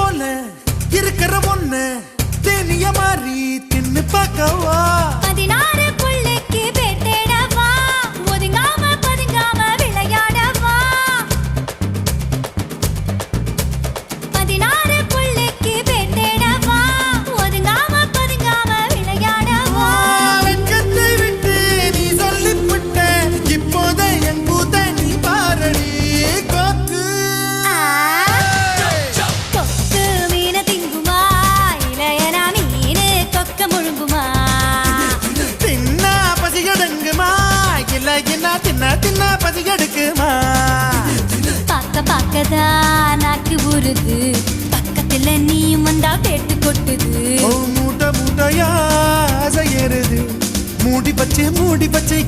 போல இருக்கிற ஒண்ணு தேனிய மாறி தின்னு பார்க்கவா 16 புள்ளைக்கு பேட்டேடவா ஒதுங்காம பதுங்காம விளையாடவா 16 புள்ளைக்கு பேட்டேடவா ஒதுங்காம பதுங்காம விளையாடவா வெட்கத்தை விட்டு நீ சொல்லிவிட்ட இப்போத என் பூத நீ பாரடி கோக்கு கொக்கு மீன திங்குமா இளையனா மீனு கொக்க முழுங்குமா தின்னா பசி எடுங்குமா இல்ல என்ன தின்னா தின்னா பசி எடுக்குமா பார்க்க பார்க்கதான் நாக்கு ஊறுது பக்கத்துல நீயும் வந்தா பேட்டு கொட்டுது மூட்டை மூட்டையா ஆசை ஏறுது மூடி பச்சை